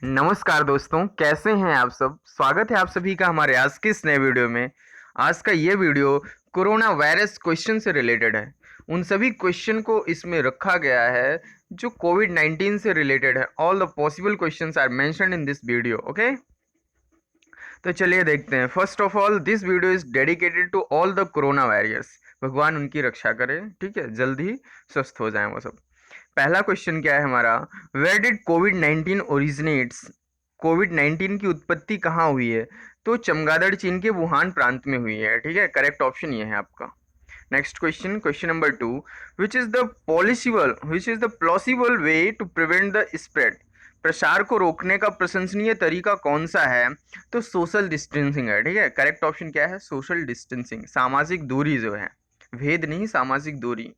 नमस्कार दोस्तों, कैसे हैं आप सब? स्वागत है आप सभी का हमारे आज के इस नए वीडियो में। आज का ये वीडियो कोरोना वायरस क्वेश्चन से रिलेटेड है। उन सभी क्वेश्चन को इसमें रखा गया है जो कोविड-19 से रिलेटेड है। All the possible questions are mentioned in this video, okay? तो चलिए देखते हैं। First of all, this video is dedicated to all the corona warriors. भगवान उनकी रक्षा करे, ठीक है? जल्द ही स्वस्थ हो जाएं वो सब। पहला क्वेश्चन क्या है हमारा? वेयर डिड कोविड-19 ओरिजिनेट्स? कोविड-19 की उत्पत्ति कहाँ हुई है? तो चमगादड़ चीन के वुहान प्रांत में हुई है, ठीक है? करेक्ट ऑप्शन ये है आपका। Next question, question number 2, which is the plausible way to prevent the spread? प्रसार को रोकने का प्रशंसनीय तरीका कौन सा है? तो सोशल डिस्टेंसिंग है, ठीक है? करेक्ट ऑप्शन क्या है? सोशल डिस्टेंसिंग, सामाजिक दूरी जो है, भेद नहीं, सामाजिक दूरी।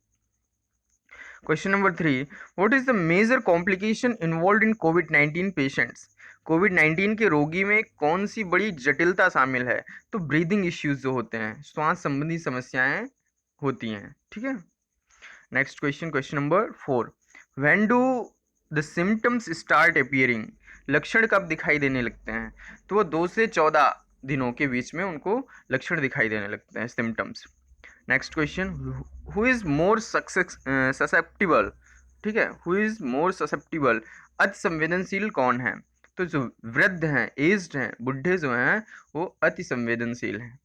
Question number 3, what is the major complication involve in कोविड-19 पेशेंट्स? कोविड-19 के रोगी में कौन सी बड़ी जटिलता शामिल है? तो ब्रीदिंग इश्यूज जो होते हैं, श्वास संबंधी समस्याएं होती हैं, ठीक है? Next question, question number 4, when do the symptoms start appearing? लक्षण कब दिखाई देने लगते हैं? तो वो 2 से 14 दिनों के बीच में उनको लक्षण दिखाई देने लगते हैं, symptoms. Next question, who is more susceptible? ठीक है, हु इज मोर ससेप्टिबल? अति संवेदनशील कौन है? तो जो वृद्ध हैं, एज्ड हैं, बुढ़े जो हैं, वो अति संवेदनशील हैं।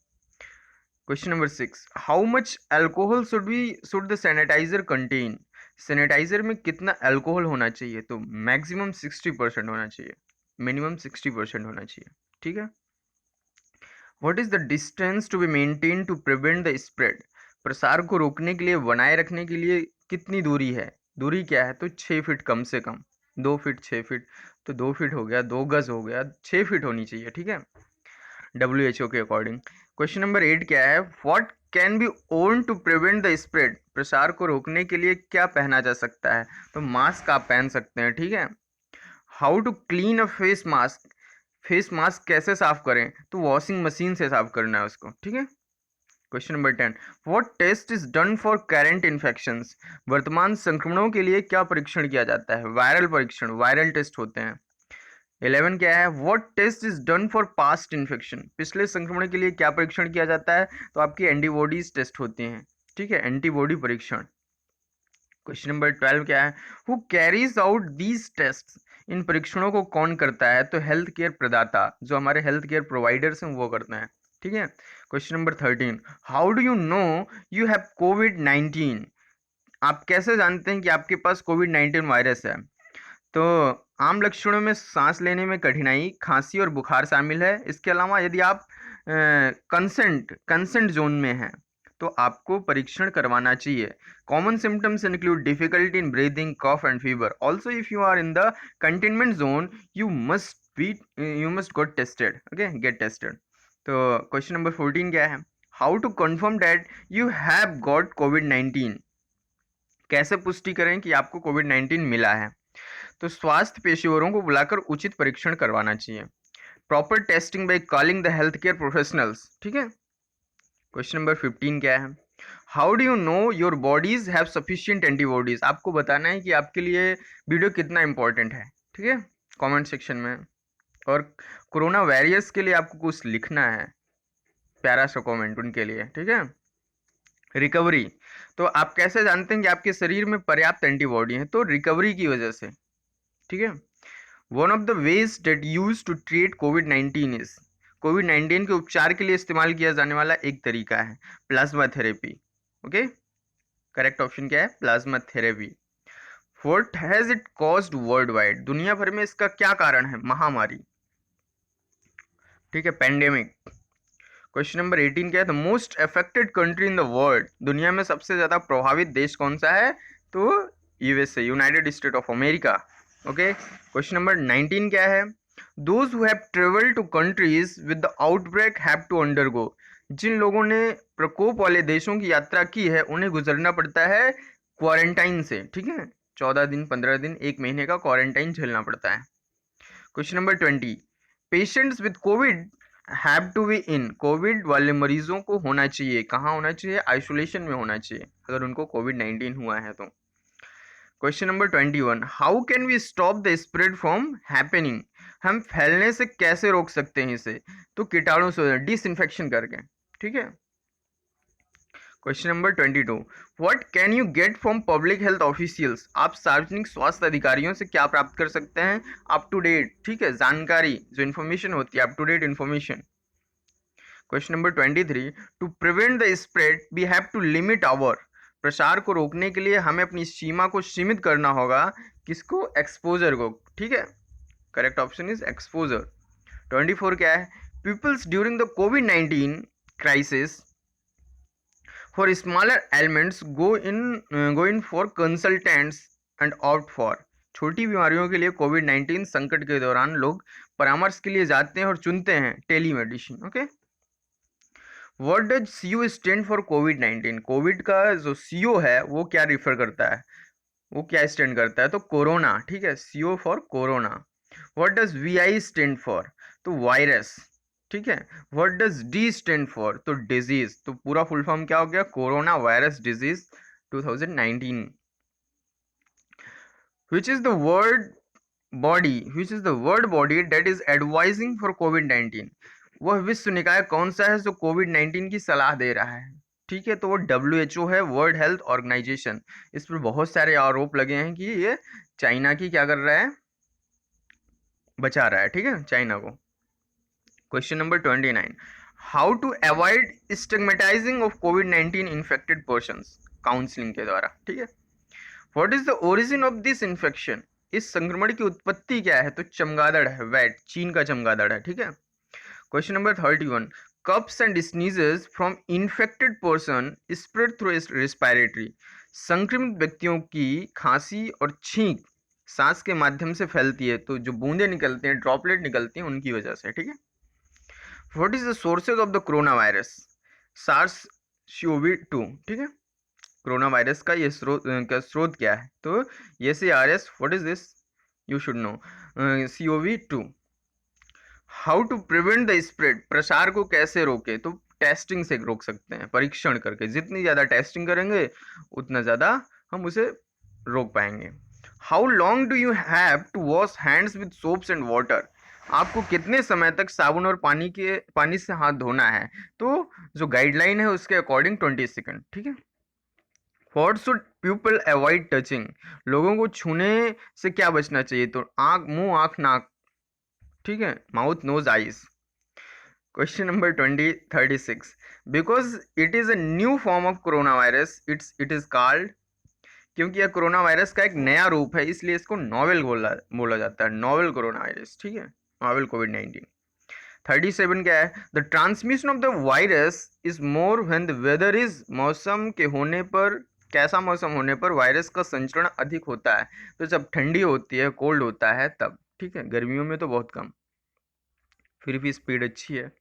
Question number 6, how much alcohol should the sanitiser contain? Sanitiser में कितना अल्कोहल होना चाहिए? तो मैक्सिमम 60% होना चाहिए, मिनिमम 60% होना चाहिए, ठीक है? What is the distance to be maintain to prevent the spread? प्रसार को रोकने के लिए, बनाए रखने के लिए कितनी दूरी है? दूरी क्या है? तो 6 फीट कम से कम, 2 फीट, 6 फीट, तो 2 फीट हो गया, 2 गज हो गया, 6 फीट होनी चाहिए, ठीक है? WHO के अकॉर्डिंग। क्वेश्चन नंबर 8 क्या है? What can be done to prevent the spread? प्रसार को रोकने के लिए क्या पहना जा सकता है? तो मास्क आप पहन सकते हैं, ठीक है? How to clean a face mask? Face mask कैसे साफ करें? तो वॉशिंग मशीन से साफ करना है उसको, ठीक है? Question number 10, what test is done for current infections? वर्तमान संक्रमणों के लिए क्या परीक्षण किया जाता है? वायरल परीक्षण, वायरल टेस्ट होते हैं। 11 क्या है? What test is done for past infection? पिछले संक्रमण के लिए क्या परीक्षण किया जाता है? तो आपकी एंटीबॉडीज टेस्ट होती हैं, ठीक है? एंटीबॉडी परीक्षण। क्वेश्चन नंबर 12 क्या है? Who carries out these test? इन परीक्षणों को कौन करता है? तो हेल्थ केयर प्रदाता, जो हमारे हेल्थ केयर प्रोवाइडर्स हैं, वो करते हैं, ठीक है? Question number 13, how do you know you have कोविड-19? आप कैसे जानते हैं कि आपके पास कोविड-19 वायरस है? तो आम लक्षणों में सांस लेने में कठिनाई, खांसी और बुखार शामिल है। इसके अलावा यदि आप कंसेंट जोन में हैं तो आपको परीक्षण करवाना चाहिए। Common symptoms include difficulty in breathing, cough and fever. Also if you are in the containment zone you must got tested, okay, get tested. तो क्वेश्चन नंबर 14 क्या है? How to confirm that you have got कोविड-19? कैसे पुष्टि करें कि आपको कोविड-19 मिला है? तो स्वास्थ्य पेशेवरों को बुलाकर उचित परीक्षण करवाना चाहिए। Proper testing by calling the health care professionals, ठीक है? क्वेश्चन नंबर 15 क्या है? How do you know your bodies have sufficient antibodies? आपको बताना है कि आपके लिए वीडियो कितना इंपॉर्टेंट है, ठीक है? कमेंट सेक्शन में। और कोरोना वॉरियर्स के लिए आपको कुछ लिखना है, प्यारा सा कमेंट उनके लिए, ठीक है? रिकवरी, तो आप कैसे जानते हैं कि आपके शरीर में पर्याप्त एंटीबॉडी है? तो रिकवरी की वजह से, ठीक है? One of the ways that used to treat कोविड-19 इज, कोविड-19 के उपचार के लिए इस्तेमाल किया जाने वाला एक तरीका है plasma therapy, okay? Correct option क्या है? Plasma therapy. What has it caused world wide? दुनिया भर में इसका क्या कारण है? महामारी, ठीक है? पेंडेमिक। क्वेश्चन नंबर 18 क्या है? The most affected country in the world? दुनिया में सबसे ज्यादा प्रभावित देश कौन सा है? तो USA, United State of America, okay? Question number 19 क्या है? Those who have travelled to countries with the outbreak have to undergo. जिन लोगों ने प्रकोप वाले देशों की यात्रा की है उन्हें गुजरना पड़ता है क्वारंटाइन से, ठीक है? 14 दिन, 15 दिन, 1 महीने का क्वारंटाइन झेलना पड़ता है। Question number 20, patients with COVID have to be in, COVID वाले मरीजों को होना चाहिए, कहाँ होना चाहिए? आइसोलेशन में होना चाहिए अगर उनको कोविड-19 हुआ है तो। Question number 21, how can we stop the spread from happening? हम फैलने से कैसे रोक सकते हैं इसे? तो कीटाणु से डिसइंफेक्शन करके, ठीक है। Question number 22, what can you get from public health officials? आप सार्वजनिक स्वास्थ्य अधिकारियों से क्या प्राप्त कर सकते हैं? अप टू डेट, ठीक है, जानकारी, जो इन्फॉर्मेशन होती है, up to date information. Question number 23, to prevent the spread we have to limit our. प्रसार को रोकने के लिए हमें अपनी सीमा को सीमित करना होगा। किसको? एक्सपोजर को, ठीक है। Correct option is exposure. 24 क्या है? पीपल्स ड्यूरिंग द कोविड-19 crisis for smaller elements go in for consultants and opt for. छोटी बीमारियों के लिए कोविड-19 संकट के दौरान लोग परामर्श के लिए जाते हैं और चुनते हैं telemedicine. Okay, what does CO stand for covid? Covid का जो सीओ है वो क्या रिफर करता है, वो क्या स्टैंड करता है? तो कोरोना, ठीक है, CO for corona. What does VI stand for? तो वायरस, ठीक है। What does D stand for? तो डिजीज। तो पूरा फुल फॉर्म क्या हो गया? Corona virus disease 2019। which is the world body that is advising for COVID-19? वह विश्व निकाय कौन सा है जो कोविड-19 की सलाह दे रहा है? ठीक है, तो वो WHO है, वर्ल्ड हेल्थ ऑर्गेनाइजेशन। इस पर बहुत सारे आरोप लगे हैं कि ये चाइना की क्या कर रहा है? बचा रहा है, ठीक है, चाइना को। Question number 29, how to avoid stigmatizing of कोविड-19 इन्फेक्टेड पर्संस? काउंसलिंग के द्वारा, ठीक है। What is the origin of this infection? इस संक्रमण की उत्पत्ति क्या है? तो चमगादड़ है, वैट, चीन का चमगादड़ है, ठीक है। Question number 31, cups and sneezes from infected person spread through respiratory. संक्रमित व्यक्तियों की खांसी और छींक सांस के माध्यम से फैलती है, तो जो बूंदे निकलते हैं, ड्रॉपलेट निकलती हैं, उनकी वजह से, ठीक है। What is the sources of the corona virus? SARS CoV-2, ठीक है। कोरोना वायरस का ये स्रोत क्या है? तो ये SARS, what is this? You should know. CoV-2। How to prevent the spread? प्रसार को कैसे रोके? तो टेस्टिंग से रोक सकते हैं, परीक्षण करके। जितनी ज़्यादा टेस्टिंग करेंगे उतना ज़्यादा हम उसे रोक पाएंगे। How long do you have to wash hands with soaps and water? आपको कितने समय तक साबुन और पानी से हाथ धोना है? तो जो गाइडलाइन है उसके अकॉर्डिंग 20 सेकंड, ठीक है। What should people avoid touching? लोगों को छूने से क्या बचना चाहिए? तो आँख, मुंह, आँख, नाक, ठीक है, mouth, nose, eyes. Question number 36, because it is a new form of corona virus it is called. क्योंकि यह कोरोना वायरस का एक नया रूप है, इसलिए इसको नोवेल बोला जाता है, नोवेल कोरोना वायरस, ठीक है, नोवेल कोविड-19। 37 क्या है? The transmission of the virus is more when the weather is. मौसम के होने पर, कैसा मौसम होने पर वायरस का संचरण अधिक होता है? तो जब ठंडी होती है, कोल्ड होता है तब, ठीक है, गर्मियों में तो बहुत कम, फिर भी स्पीड अच्छी है।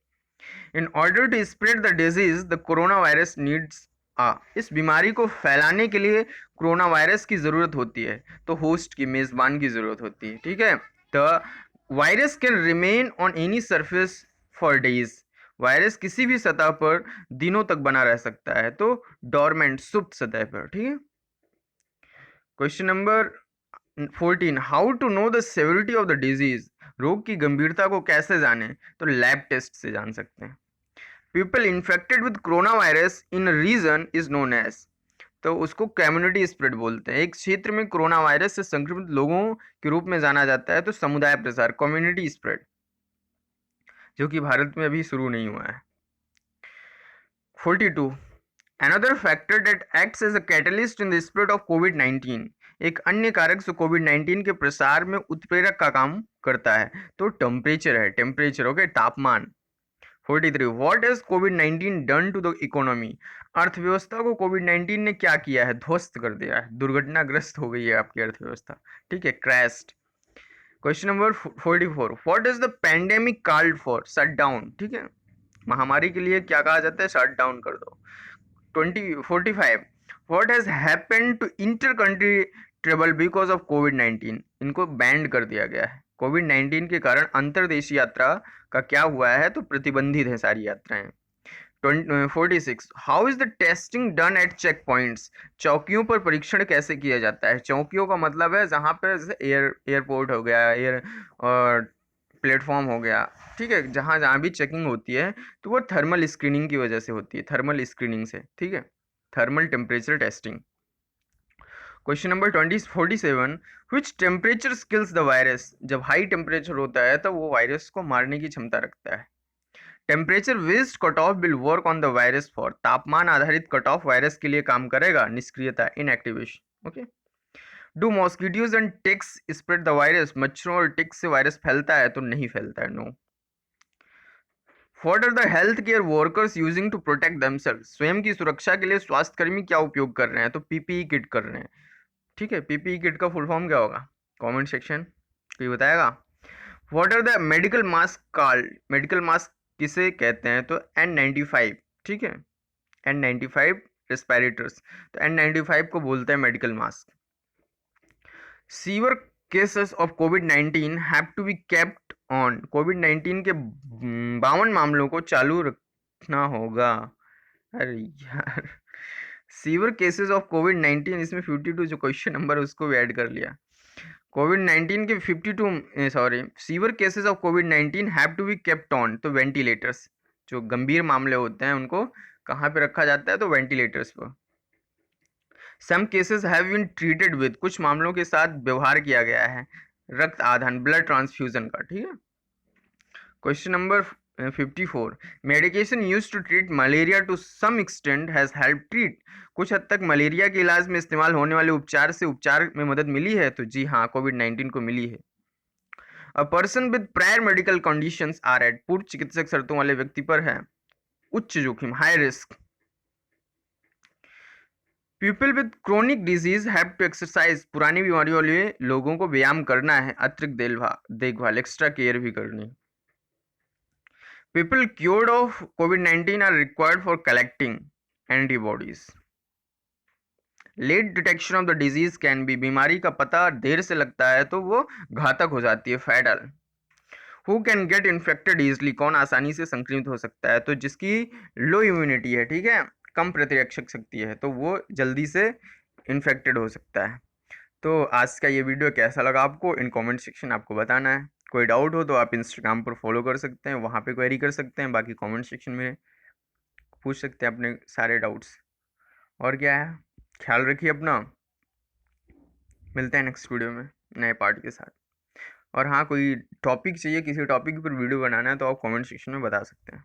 In order to spread the disease the corona virus needs आ। इस बीमारी को फैलाने के लिए कोरोना वायरस की जरूरत होती है, तो होस्ट की, मेजबान की जरूरत होती है, ठीक है। तो virus can remain on any surface for days. Virus किसी भी सतह पर दिनों तक बना रह सकता है, तो डोरमेंट, सुप्त सतह पर, ठीक है। Question number 14, how to know the severity of the disease? रोग की गंभीरता को कैसे जाने? तो लैब टेस्ट से जान सकते हैं। People infected with corona virus in region is known as. तो उसको कम्युनिटी स्प्रेड बोलते हैं। एक क्षेत्र में कोरोना वायरस से संक्रमित लोगों के रूप में जाना जाता है, तो समुदाय प्रसार, कम्युनिटी स्प्रेड, जो कि भारत में अभी शुरू नहीं हुआ है। 42, another factor that acts as a catalyst in the spread of COVID-19। एक अन्य कारक जो कोविड-19 के प्रसार में उत्प्रेरक का काम करता है, तो टेम्परेचर है, टेम्परेचर, ओके, तापमान। 43, व्हाट हैज कोविड-19 डन टू द इकोनॉमी? अर्थव्यवस्था को कोविड-19 ने क्या किया है? ध्वस्त कर दिया है, दुर्घटनाग्रस्त हो गई है आपकी अर्थव्यवस्था, ठीक है, crashed. Question number 44, what is the pandemic called for? Shut down, ठीक है, महामारी के लिए क्या कहा जाता है? शट डाउन कर दो। 45, what has happened to inter country travel because of कोविड-19? इनको बैंड कर दिया गया है कोविड-19 के कारण। अंतर्देशीय यात्रा का क्या हुआ है? तो प्रतिबंधित है सारी यात्राएं। 46 how is the testing done at check points. चौकियों पर परीक्षण कैसे किया जाता है। चौकियों का मतलब है जहाँ पे जैसे एयरपोर्ट हो गया, एयर और प्लेटफॉर्म हो गया, ठीक है, जहाँ जहाँ भी चेकिंग होती है तो वो थर्मल स्क्रीनिंग की वजह से होती है, थर्मल स्क्रीनिंग से, ठीक है, thermal temperature testing. Question number 47 which temperature kills the virus. जब हाई टेम्परेचर होता है तो वो वायरस को मारने की क्षमता रखता है। Temperature based cut off will work on the virus for. तापमान आधारित कट ऑफ वायरस के लिए काम करेगा। निष्क्रियता, inactivation, okay. Do mosquitos and ticks spread the virus. मच्छरों और टिक्स से वायरस फैलता है तो नहीं फैलता है, no. What are the health care workers using to protect themselves. स्वयं की सुरक्षा के लिए स्वास्थ्यकर्मी क्या उपयोग कर रहे हैं, तो पीपीई किट कर रहे हैं, ठीक है। पीपीई किट का फुल फॉर्म क्या होगा, कमेंट सेक्शन कोई बताएगा। What are the medical mask called. Medical mask किसे कहते हैं, तो N95, ठीक है, N95 रेस्पिरेटर्स, तो N95 को बोलते हैं medical mask. Severe cases of कोविड-19 have to be kept on. कोविड-19 के 52 मामलों को चालू रखना होगा। अरे यार, सीवर केसेस ऑफ कोविड-19, इसमें 52 जो क्वेश्चन नंबर उसको भी ऐड कर लिया। कोविड-19 के 52 सॉरी, सीवर केसेस ऑफ कोविड-19 have to be kept on, तो वेंटिलेटर्स। जो गंभीर मामले होते हैं उनको कहाँ पे रखा जाता है, तो वेंटिलेटर्स पर। Some cases have been treated with, कुछ मामलों के साथ व्यवहार किया गया है रक्त आदान, ब्लड ट्रांसफ्यूजन का, ठीक है। Question number 54 medication used to treat malaria to some extent has help treat. कुछ हद तक मलेरिया के इलाज में इस्तेमाल होने वाले उपचार से उपचार में मदद मिली है, तो जी हाँ, कोविड-19 को मिली है। A person with prior medical conditions are at, पूर्व चिकित्सक शर्तों वाले व्यक्ति पर है उच्च जोखिम, high risk. People with chronic disease have to exercise, पुरानी बीमारियों वाले लोगों को व्यायाम करना है, अतिरिक्त देखभाल एक्स्ट्रा केयर भी करनी। पीपल क्योर्ड ऑफ कोविड-19 are required for collecting antibodies. Late detection of the disease can be, बीमारी का पता देर से लगता है तो वो घातक हो जाती है, fatal. Who can get infected easily, कौन आसानी से संक्रमित हो सकता है, तो जिसकी लो इम्यूनिटी है, ठीक है, कम प्रतिरक्षक शक्ति है, तो वो जल्दी से इन्फेक्टेड हो सकता है। तो आज का ये वीडियो कैसा लगा आपको, इन कमेंट सेक्शन आपको बताना है। कोई डाउट हो तो आप इंस्टाग्राम पर फॉलो कर सकते हैं, वहाँ पे क्वेरी कर सकते हैं, बाकी कमेंट सेक्शन में पूछ सकते हैं अपने सारे डाउट्स। और क्या है, ख्याल रखिए अपना, मिलते हैं नेक्स्ट वीडियो में नए पार्ट के साथ। और हाँ, कोई टॉपिक चाहिए, किसी टॉपिक पर वीडियो बनाना है तो आप कमेंट सेक्शन में बता सकते हैं।